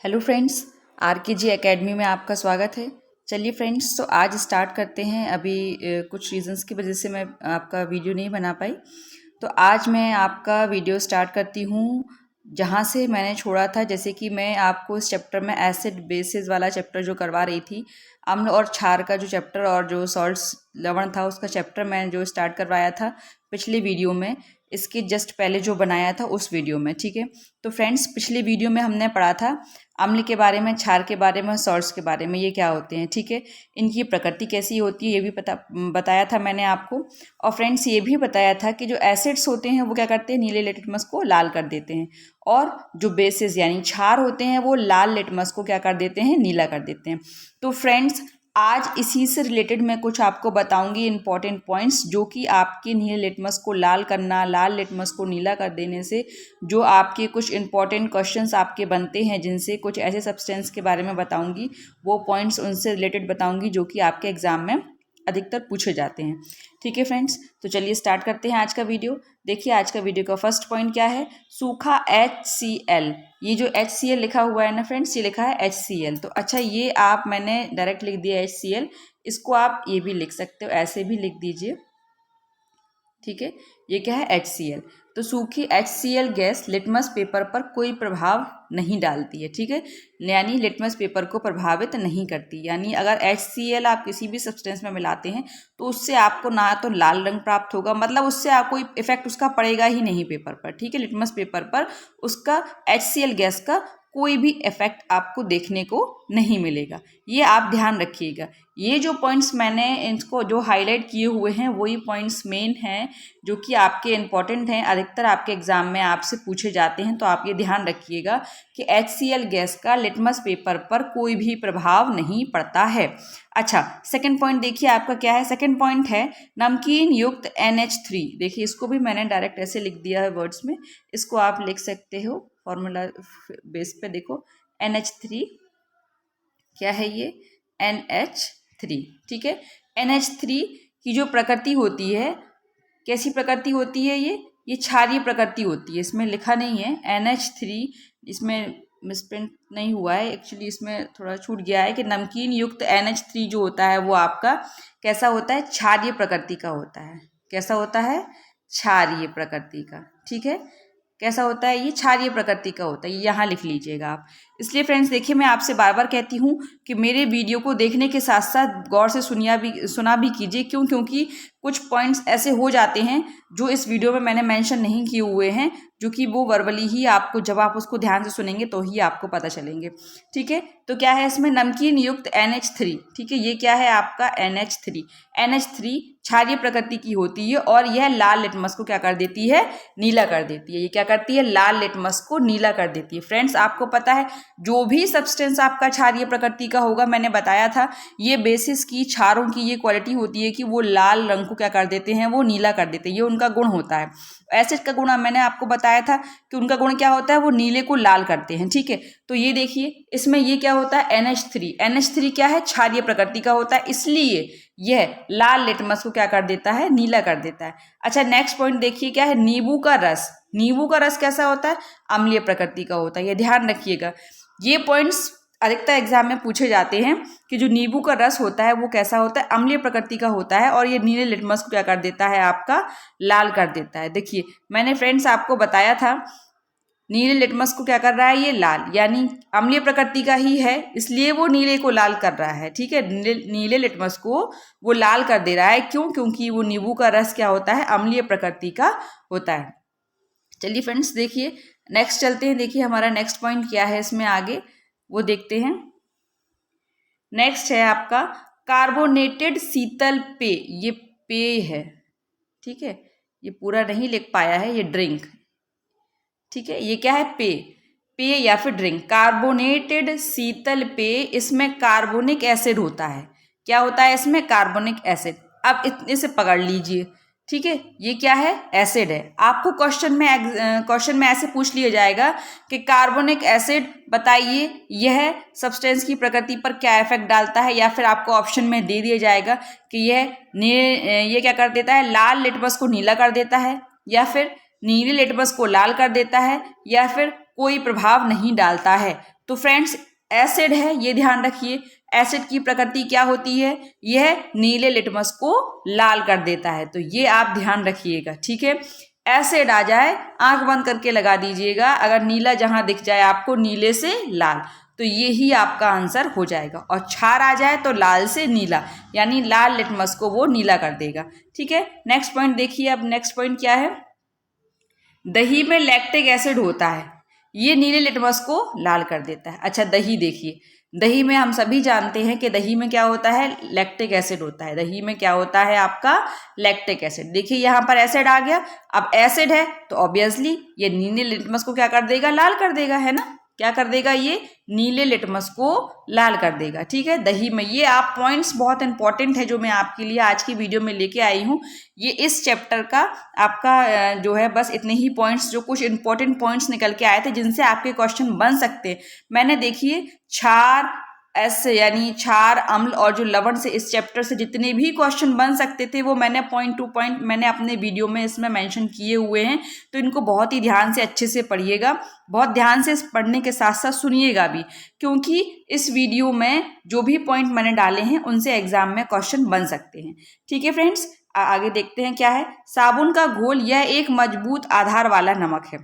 Hello friends, RKG academy में आपका स्वागत है। चलिए फ्रेंड्स, तो आज स्टार्ट करते हैं। अभी कुछ रीजंस की वजह से मैं आपका वीडियो नहीं बना पाई, तो आज मैं आपका वीडियो स्टार्ट करती हूँ जहाँ से मैंने छोड़ा था। जैसे कि मैं आपको इस चैप्टर में एसिड बेसिस वाला चैप्टर जो करवा रही थी, अम्ल और क्षार का जो चैप्टर और जो सॉल्ट्स लवण था उसका चैप्टर मैं जो स्टार्ट करवाया था पिछले वीडियो में, इसके जस्ट पहले जो बनाया था उस वीडियो में। ठीक है, तो फ्रेंड्स पिछले वीडियो में हमने पढ़ा था अम्ल के बारे में, क्षार के बारे में, सॉल्ट्स के बारे में, ये क्या होते हैं। ठीक है, इनकी प्रकृति कैसी होती है ये भी बताया था मैंने आपको। और फ्रेंड्स ये भी बताया था कि जो एसिड्स होते हैं वो क्या करते हैं, नीले लिटमस को लाल कर देते हैं, और जो बेसिस यानी क्षार होते हैं वो लाल लिटमस को क्या कर देते हैं, नीला कर देते हैं। तो फ्रेंड्स आज इसी से रिलेटेड मैं कुछ आपको बताऊंगी इंपॉर्टेंट पॉइंट्स, जो कि आपके नीले लिटमस को लाल करना, लाल लिटमस को नीला कर देने से जो आपके कुछ इंपॉर्टेंट क्वेश्चंस आपके बनते हैं, जिनसे कुछ ऐसे सब्सटेंस के बारे में बताऊंगी, वो पॉइंट्स उनसे रिलेटेड बताऊंगी जो कि आपके एग्जाम में अधिकतर पूछे जाते हैं। ठीक है फ्रेंड्स, तो चलिए स्टार्ट करते हैं आज का वीडियो। देखिए आज का वीडियो का फर्स्ट पॉइंट क्या है, सूखा HCl। ये जो HCl लिखा हुआ है ना फ्रेंड्स, ये लिखा है HCl। तो अच्छा, ये आप मैंने डायरेक्ट लिख दिया HCl, इसको आप ये भी लिख सकते हो, ऐसे भी लिख दीजिए। ठीक है, ये क्या है, HCl। तो सूखी HCl गैस लिटमस पेपर पर कोई प्रभाव नहीं डालती है। ठीक है, यानी लिटमस पेपर को प्रभावित नहीं करती। यानी अगर HCl आप किसी भी सब्सटेंस में मिलाते हैं तो उससे आपको ना तो लाल रंग प्राप्त होगा, मतलब उससे आपको इफेक्ट उसका पड़ेगा ही नहीं पेपर पर। ठीक है, लिटमस पेपर पर उसका HCl गैस का कोई भी इफेक्ट आपको देखने को नहीं मिलेगा। ये आप ध्यान रखिएगा। ये जो पॉइंट्स मैंने इनको जो हाईलाइट किए हुए हैं वही पॉइंट्स मेन हैं जो कि आपके इंपॉर्टेंट हैं, अधिकतर आपके एग्जाम में आपसे पूछे जाते हैं। तो आप ये ध्यान रखिएगा कि HCl गैस का लिटमस पेपर पर कोई भी प्रभाव नहीं पड़ता है। अच्छा, सेकंड पॉइंट देखिए आपका क्या है। सेकंड पॉइंट है नमकीन युक्त NH3। देखिए इसको भी मैंने डायरेक्ट ऐसे लिख दिया है वर्ड्स में, इसको आप लिख सकते हो फॉर्मूला बेस पे। देखो NH3 क्या है, ये NH3। ठीक है, NH3 की जो प्रकृति होती है, कैसी प्रकृति होती है, ये क्षारीय प्रकृति होती है। इसमें लिखा नहीं है NH3, इसमें मिसप्रिंट नहीं हुआ है एक्चुअली, इसमें थोड़ा छूट गया है कि नमकीन युक्त NH3 जो होता है वो आपका कैसा होता है, क्षारीय प्रकृति का होता है। कैसा होता है, क्षारीय प्रकृति का। ठीक है, कैसा होता है, ये क्षारीय प्रकृति का होता है, ये यहाँ लिख लीजिएगा आप। इसलिए फ्रेंड्स देखिए, मैं आपसे बार बार कहती हूँ कि मेरे वीडियो को देखने के साथ साथ गौर से सुना भी कीजिए। क्यों? क्योंकि कुछ पॉइंट्स ऐसे हो जाते हैं जो इस वीडियो में मैंने मेंशन नहीं किए हुए हैं, जो कि वो वर्बली ही आपको, जब आप उसको ध्यान से सुनेंगे तो ही आपको पता चलेंगे। ठीक है, तो क्या है इसमें, नमकीन युक्त NH3। ठीक है, ये क्या है आपका NH3। NH3 क्षारीय प्रकृति की होती है और यह लाल लिटमस को क्या कर देती है, नीला कर देती है। ये क्या करती है, लाल लिटमस को नीला कर देती है। फ्रेंड्स आपको पता है जो भी सब्सटेंस आपका क्षारीय प्रकृति का होगा, मैंने बताया था ये बेसिस की, क्षारों की ये क्वालिटी होती है कि वो लाल रंग को क्या कर देते हैं, वो नीला कर देते हैं। ये उनका गुण होता है। एसिड का गुण मैंने आपको बताया था कि उनका गुण क्या होता है, वो नीले को लाल करते हैं। ठीक है, तो ये देखिए इसमें ये क्या होता है, NH3। NH3 क्या है, क्षारीय प्रकृति का होता है, इसलिए यह लाल लिटमस को क्या कर देता है, नीला कर देता है। अच्छा, नेक्स्ट पॉइंट देखिए क्या है, नींबू का रस। नींबू का रस कैसा होता है, अम्लीय प्रकृति का होता है। ये ध्यान रखिएगा। ये पॉइंट्स अधिकतर एग्जाम में पूछे जाते हैं कि जो नींबू का रस होता है वो कैसा होता है, अम्लीय प्रकृति का होता है, और ये नीले लिटमस को क्या कर देता है, आपका लाल कर देता है। देखिए मैंने फ्रेंड्स आपको बताया था नीले लिटमस को क्या कर रहा है, ये लाल, यानी अम्लीय प्रकृति का ही है, इसलिए वो नीले को लाल कर रहा है। ठीक है, नीले लिटमस को वो लाल कर दे रहा है। क्यों? क्योंकि वो नींबू का रस क्या होता है, अम्लीय प्रकृति का होता है। चलिए फ्रेंड्स देखिए नेक्स्ट चलते हैं। देखिए हमारा नेक्स्ट पॉइंट क्या है इसमें आगे, वो देखते हैं। नेक्स्ट है आपका कार्बोनेटेड शीतल पेय। ये पेय है, ठीक है, ये पूरा नहीं लिख पाया है, ये ड्रिंक। ठीक है, ये क्या है, पेय, पेय या फिर ड्रिंक। कार्बोनेटेड शीतल पेय, इसमें कार्बोनिक एसिड होता है। क्या होता है इसमें, कार्बोनिक एसिड। अब इतने से पकड़ लीजिए। ठीक है, ये क्या है, एसिड है। आपको क्वेश्चन में ऐसे पूछ लिया जाएगा कि कार्बोनिक एसिड बताइए यह सब्सटेंस की प्रकृति पर क्या इफेक्ट डालता है, या फिर आपको ऑप्शन में दे दिया जाएगा कि ये क्या कर देता है, लाल लिटमस को नीला कर देता है, या फिर नीले लिटमस को लाल कर देता है, या फिर कोई प्रभाव नहीं डालता है। तो फ्रेंड्स एसिड है, ये ध्यान रखिए। एसिड की प्रकृति क्या होती है? यह नीले लिटमस को लाल कर देता है, तो ये आप ध्यान रखिएगा, ठीक है। एसिड आ जाए, आंख बंद करके लगा दीजिएगा, अगर नीला जहां दिख जाए आपको नीले से लाल, तो ये ही आपका आंसर हो जाएगा। और क्षार आ जाए तो लाल से नीला, यानी लाल लिटमस को वो नीला कर देगा, ठीक है। नेक्स्ट पॉइंट देखिए, अब नेक्स्ट पॉइंट क्या है? दही में लैक्टिक एसिड होता है, ये नीले लिटमस को लाल कर देता है। अच्छा दही देखिए, दही में हम सभी जानते हैं कि दही में क्या होता है? लैक्टिक एसिड होता है। दही में क्या होता है आपका? Lactic acid. देखिए यहाँ पर एसिड आ गया, अब एसिड है तो ऑब्वियसली ये नीले लिटमस को क्या कर देगा? लाल कर देगा, है ना। क्या कर देगा? ये नीले लिटमस को लाल कर देगा, ठीक है। दही में, ये आप पॉइंट्स बहुत इंपॉर्टेंट है जो मैं आपके लिए आज की वीडियो में लेके आई हूँ। ये इस चैप्टर का आपका जो है बस इतने ही पॉइंट्स, जो कुछ इंपॉर्टेंट पॉइंट्स निकल के आए थे जिनसे आपके क्वेश्चन बन सकते हैं। मैंने देखिए क्षार, यानी क्षार, अम्ल और जो लवण से इस चैप्टर से जितने भी क्वेश्चन बन सकते थे वो मैंने पॉइंट टू पॉइंट मैंने अपने वीडियो में इसमें मेंशन किए हुए हैं। तो इनको बहुत ही ध्यान से अच्छे से पढ़िएगा, बहुत ध्यान से पढ़ने के साथ साथ सुनिएगा भी, क्योंकि इस वीडियो में जो भी पॉइंट मैंने डाले हैं उनसे एग्जाम में क्वेश्चन बन सकते हैं, ठीक है फ्रेंड्स। आगे देखते हैं क्या है। साबुन का घोल यह एक मजबूत आधार वाला नमक है।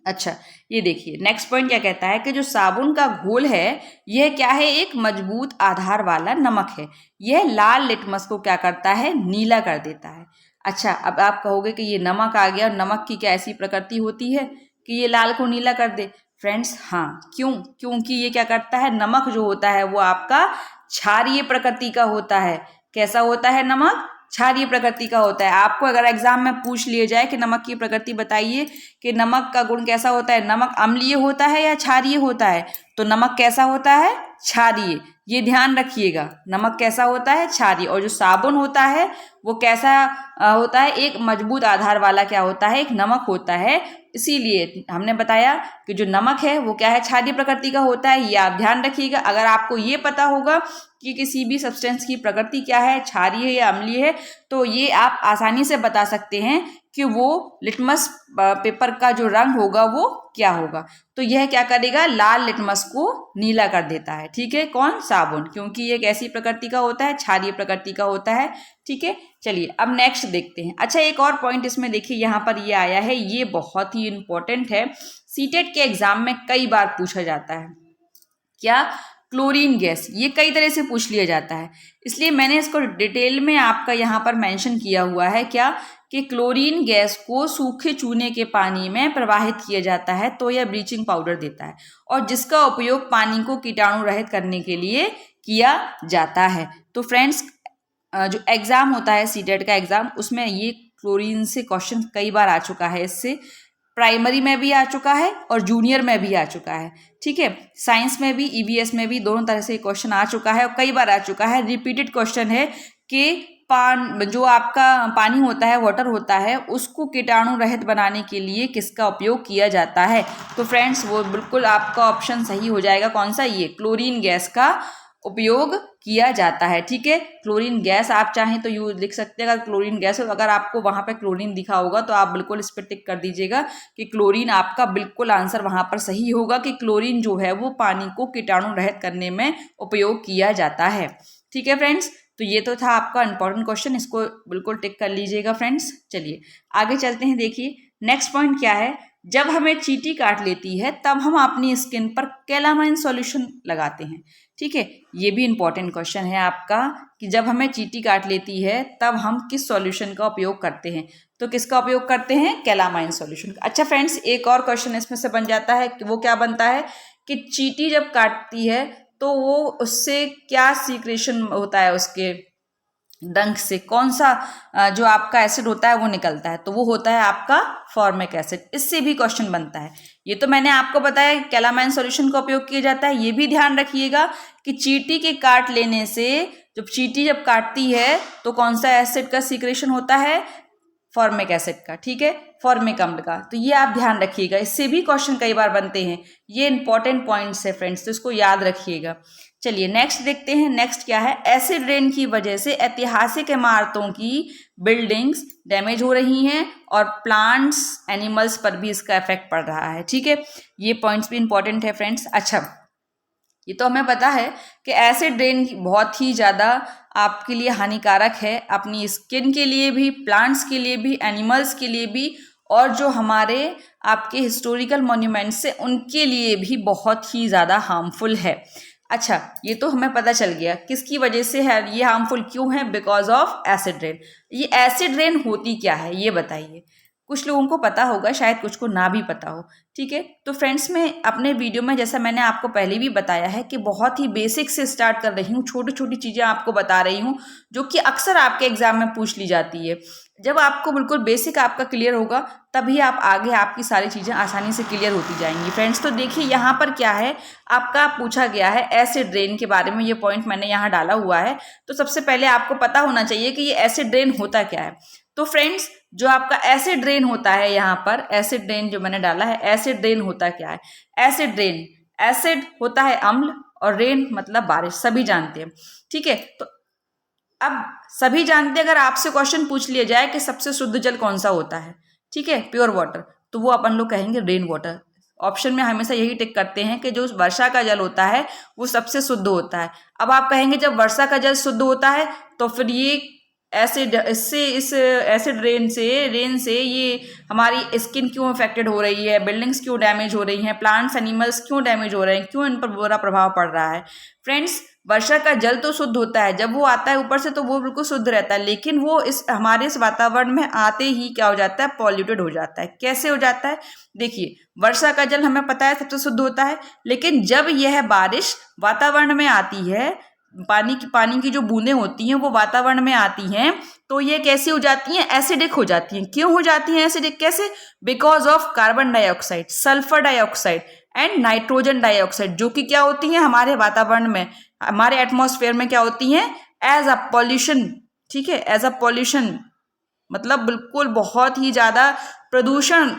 अच्छा ये देखिए नेक्स्ट पॉइंट क्या कहता है कि जो साबुन का घोल है यह क्या है? एक मजबूत आधार वाला नमक है। यह लाल लिटमस को क्या करता है? नीला कर देता है। अच्छा अब आप कहोगे कि ये नमक आ गया और नमक की क्या ऐसी प्रकृति होती है कि ये लाल को नीला कर दे? फ्रेंड्स हाँ, क्यों? क्योंकि ये क्या करता है? नमक जो होता है वो आपका क्षारीय प्रकृति का होता है। कैसा होता है नमक? क्षारीय प्रकृति का होता है। आपको अगर एग्जाम में पूछ लिया जाए कि नमक की प्रकृति बताइए कि नमक का गुण कैसा होता है, नमक अम्लीय होता है या क्षारीय होता है, तो नमक कैसा होता है? क्षारीय। ये ध्यान रखिएगा, नमक कैसा होता है? क्षारीय। और जो साबुन होता है वो कैसा होता है? एक मजबूत आधार वाला क्या होता है? एक नमक होता है। इसीलिए हमने बताया कि जो नमक है वो क्या है? क्षारीय प्रकृति का होता है। ये आप ध्यान रखिएगा। अगर आपको ये पता होगा कि किसी भी सब्सटेंस की प्रकृति क्या है, क्षारीय है या अम्लीय है, तो ये आप आसानी से बता सकते हैं कि वो लिटमस पेपर का जो रंग होगा वो क्या होगा। तो यह क्या करेगा? लाल लिटमस को नीला कर देता है, ठीक है। कौन? साबुन, क्योंकि ये कैसी प्रकृति का होता है? क्षारीय प्रकृति का होता है, ठीक है। चलिए अब नेक्स्ट देखते हैं। अच्छा एक और पॉइंट इसमें देखिए, यहाँ पर ये आया है, ये बहुत ही इंपॉर्टेंट है, सीटेट के एग्जाम में कई बार पूछा जाता है। क्या? Chlorine gas. ये कई तरह से पूछ लिया जाता है, इसलिए मैंने इसको डिटेल में आपका यहाँ पर मेंशन किया हुआ है। क्या? कि क्लोरीन गैस को सूखे चूने के पानी में प्रवाहित किया जाता है तो यह ब्लीचिंग पाउडर देता है, और जिसका उपयोग पानी को कीटाणु रहित करने के लिए किया जाता है। तो फ्रेंड्स जो एग्जाम होता है सीटेट का एग्जाम, उसमें ये क्लोरीन से क्वेश्चन कई बार आ चुका है। इससे प्राइमरी में भी आ चुका है और जूनियर में भी आ चुका है, ठीक है। साइंस में भी, ईवीएस में भी, दोनों तरह से क्वेश्चन आ चुका है और कई बार आ चुका है। रिपीटेड क्वेश्चन है कि जो आपका पानी होता है, वाटर होता है, उसको कीटाणु रहित बनाने के लिए किसका उपयोग किया जाता है? तो फ्रेंड्स वो बिल्कुल आपका ऑप्शन सही हो जाएगा। कौन सा? ये क्लोरीन गैस का उपयोग किया जाता है, ठीक है। क्लोरीन गैस आप चाहें तो यूज लिख सकते हैं। अगर क्लोरीन गैस हो, अगर आपको वहां पे क्लोरीन दिखा होगा तो आप बिल्कुल इस पर टिक कर दीजिएगा कि क्लोरीन आपका बिल्कुल आंसर वहां पर सही होगा कि क्लोरीन जो है वो पानी को कीटाणु रहित करने में उपयोग किया जाता है, ठीक है फ्रेंड्स। तो ये तो था आपका इंपॉर्टेंट क्वेश्चन, इसको बिल्कुल टिक कर लीजिएगा फ्रेंड्स। चलिए आगे चलते हैं। देखिए नेक्स्ट पॉइंट क्या है। जब हमें चींटी काट लेती है तब हम अपनी स्किन पर कैलामाइन सॉल्यूशन लगाते हैं, ठीक है। ये भी इंपॉर्टेंट क्वेश्चन है आपका कि जब हमें चींटी काट लेती है तब हम किस सॉल्यूशन का उपयोग करते हैं? तो किसका उपयोग करते हैं? Calamine solution. अच्छा फ्रेंड्स एक और क्वेश्चन इसमें से बन जाता है कि वो क्या बनता है कि चींटी जब काटती है तो वो उससे क्या सीक्रेशन होता है, उसके डंक से कौन सा जो आपका एसिड होता है वो निकलता है? तो वो होता है आपका फॉर्मिक एसिड। इससे भी क्वेश्चन बनता है। ये तो मैंने आपको बताया कैलामाइन सॉल्यूशन का उपयोग किया जाता है। ये भी ध्यान रखिएगा कि चींटी के काट लेने से, जब चींटी जब काटती है तो कौन सा एसिड का सीक्रेशन होता है? फॉर्मिक एसिड का, ठीक है, फॉर्मिक अम्ल का। तो ये आप ध्यान रखिएगा, इससे भी क्वेश्चन कई बार बनते हैं। ये इंपॉर्टेंट पॉइंट्स है फ्रेंड्स, तो इसको याद रखिएगा। चलिए नेक्स्ट देखते हैं। नेक्स्ट क्या है, एसिड रेन की वजह से ऐतिहासिक इमारतों की बिल्डिंग्स डैमेज हो रही हैं और प्लांट्स एनिमल्स पर भी इसका इफेक्ट पड़ रहा है। ठीक है, ये पॉइंट्स भी इंपॉर्टेंट है फ्रेंड्स। अच्छा, ये तो हमें पता है कि एसिड रेन बहुत ही ज़्यादा आपके लिए हानिकारक है, अपनी स्किन के लिए भी, प्लांट्स के लिए भी, एनिमल्स के लिए भी, और जो हमारे आपके हिस्टोरिकल मॉन्यूमेंट्स हैं उनके लिए भी बहुत ही ज़्यादा हार्मफुल है। अच्छा, ये तो हमें पता चल गया किसकी वजह से है, ये हार्मफुल क्यों है, बिकॉज ऑफ एसिड रेन। ये एसिड रेन होती क्या है ये बताइए। कुछ लोगों को पता होगा, शायद कुछ को ना भी पता हो। ठीक है, तो फ्रेंड्स मैं अपने वीडियो में, जैसा मैंने आपको पहले भी बताया है, कि बहुत ही बेसिक से स्टार्ट कर रही हूँ, छोटी छोटी चीज़ें आपको बता रही हूँ जो कि अक्सर आपके एग्जाम में पूछ ली जाती है। जब आपको बिल्कुल बेसिक आपका क्लियर होगा तभी आप आगे आपकी सारी चीज़ें आसानी से क्लियर होती जाएंगी फ्रेंड्स। तो देखिए यहाँ पर क्या है, आपका पूछा गया है एसिड रेन के बारे में, ये पॉइंट मैंने यहाँ डाला हुआ है। तो सबसे पहले आपको पता होना चाहिए कि ये एसिड रेन होता क्या है। तो फ्रेंड्स, जो आपका एसिड रेन होता है, यहाँ पर एसिड रेन जो मैंने डाला है, एसिड रेन होता क्या है। एसिड रेन, एसिड होता है अम्ल और रेन मतलब बारिश, सभी जानते हैं। ठीक है, तो अब सभी जानते हैं, अगर आपसे क्वेश्चन पूछ लिया जाए कि सबसे शुद्ध जल कौन सा होता है, ठीक है, प्योर वाटर, तो वो अपन लोग कहेंगे रेन वाटर। ऑप्शन में हमेशा यही टिक करते हैं कि जो वर्षा का जल होता है वो सबसे शुद्ध होता है। अब आप कहेंगे जब वर्षा का जल शुद्ध होता है तो फिर ये एसिड, इससे, इस एसिड रेन से ये हमारी स्किन क्यों अफेक्टेड हो रही है, बिल्डिंग्स क्यों डैमेज हो रही हैं, प्लांट्स एनिमल्स क्यों डैमेज हो रहे हैं, क्यों इन पर बुरा प्रभाव पड़ रहा है। फ्रेंड्स, वर्षा का जल तो शुद्ध होता है, जब वो आता है ऊपर से तो वो बिल्कुल शुद्ध रहता है, लेकिन वो हमारे इस वातावरण में आते ही क्या हो जाता है, पॉल्यूटेड हो जाता है। कैसे हो जाता है, देखिए, वर्षा का जल हमें पता है सबसे शुद्ध होता है, लेकिन जब यह बारिश वातावरण में आती है, पानी की जो बूंदें होती हैं वो वातावरण में आती हैं, तो ये कैसी हो जाती हैं, एसिडिक हो जाती हैं। क्यों हो जाती हैं एसिडिक, कैसे, because of carbon dioxide, sulphur dioxide and nitrogen dioxide, जो कि क्या होती हैं हमारे वातावरण में, हमारे एटमॉस्फेयर में क्या होती हैं, एज अ पॉल्यूशन। ठीक है, एज अ पॉल्यूशन मतलब बिल्कुल बहुत ही ज्यादा प्रदूषण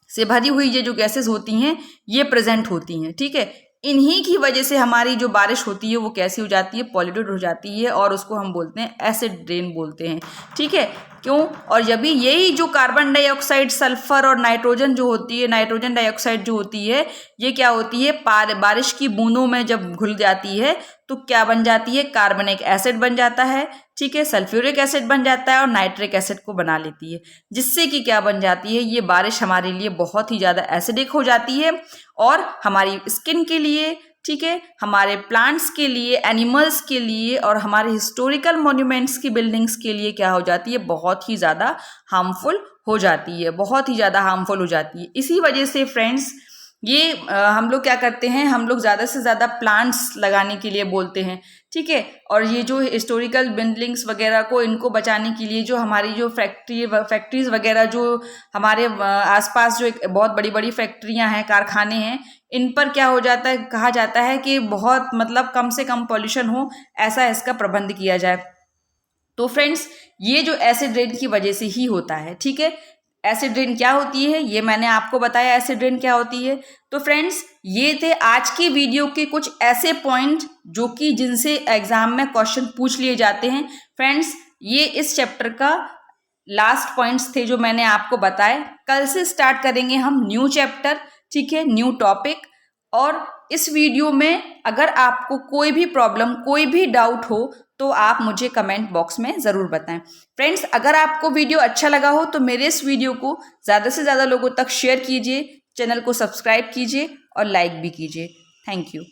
से भरी हुई ये जो गैसेस होती हैं ये प्रेजेंट होती हैं। ठीक है, इन्हीं की वजह से हमारी जो बारिश होती है वो कैसी हो जाती है, पॉल्यूटेड हो जाती है, और उसको हम बोलते हैं एसिड रेन बोलते हैं। ठीक है, क्यों, और जब भी यही जो कार्बन डाइऑक्साइड, सल्फर और नाइट्रोजन जो होती है, नाइट्रोजन डाइऑक्साइड जो होती है, ये क्या होती है, बारिश की बूंदों में जब घुल जाती है तो क्या बन जाती है, कार्बनिक एसिड बन जाता है। ठीक है, सल्फ्यूरिक एसिड बन जाता है और नाइट्रिक एसिड को बना लेती है, जिससे कि क्या बन जाती है, ये बारिश हमारे लिए बहुत ही ज़्यादा एसिडिक हो जाती है, और हमारी स्किन के लिए, ठीक है, हमारे प्लांट्स के लिए, एनिमल्स के लिए, और हमारे हिस्टोरिकल मॉन्यूमेंट्स की बिल्डिंग्स के लिए क्या हो जाती है, बहुत ही ज़्यादा हार्मफुल हो जाती है, बहुत ही ज़्यादा हार्मफुल हो जाती है। इसी वजह से फ्रेंड्स, ये हम लोग क्या करते हैं, हम लोग ज़्यादा से ज़्यादा प्लांट्स लगाने के लिए बोलते हैं। ठीक है, और ये जो हिस्टोरिकल बिल्डिंग्स वगैरह को, इनको बचाने के लिए जो हमारी जो फैक्ट्रीज वगैरह जो हमारे आसपास जो एक बहुत बड़ी बड़ी फैक्ट्रियां हैं, कारखाने हैं, इन पर क्या हो जाता है, कहा जाता है कि बहुत मतलब कम से कम पॉल्यूशन हो, ऐसा इसका प्रबंध किया जाए। तो फ्रेंड्स, ये जो एसिड रेन की वजह से ही होता है। ठीक है, एसिड रेन क्या होती है ये मैंने आपको बताया, एसिड रेन क्या होती है। तो फ्रेंड्स, ये थे आज की वीडियो के कुछ ऐसे पॉइंट जो कि जिनसे एग्जाम में क्वेश्चन पूछ लिए जाते हैं। फ्रेंड्स, ये इस चैप्टर का लास्ट पॉइंट्स थे जो मैंने आपको बताए। कल से स्टार्ट करेंगे हम न्यू चैप्टर, ठीक है, न्यू टॉपिक। और इस वीडियो में अगर आपको कोई भी प्रॉब्लम, कोई भी डाउट हो तो आप मुझे कमेंट बॉक्स में ज़रूर बताएं। फ्रेंड्स, अगर आपको वीडियो अच्छा लगा हो तो मेरे इस वीडियो को ज़्यादा से ज़्यादा लोगों तक शेयर कीजिए, चैनल को सब्सक्राइब कीजिए और लाइक भी कीजिए। Thank you.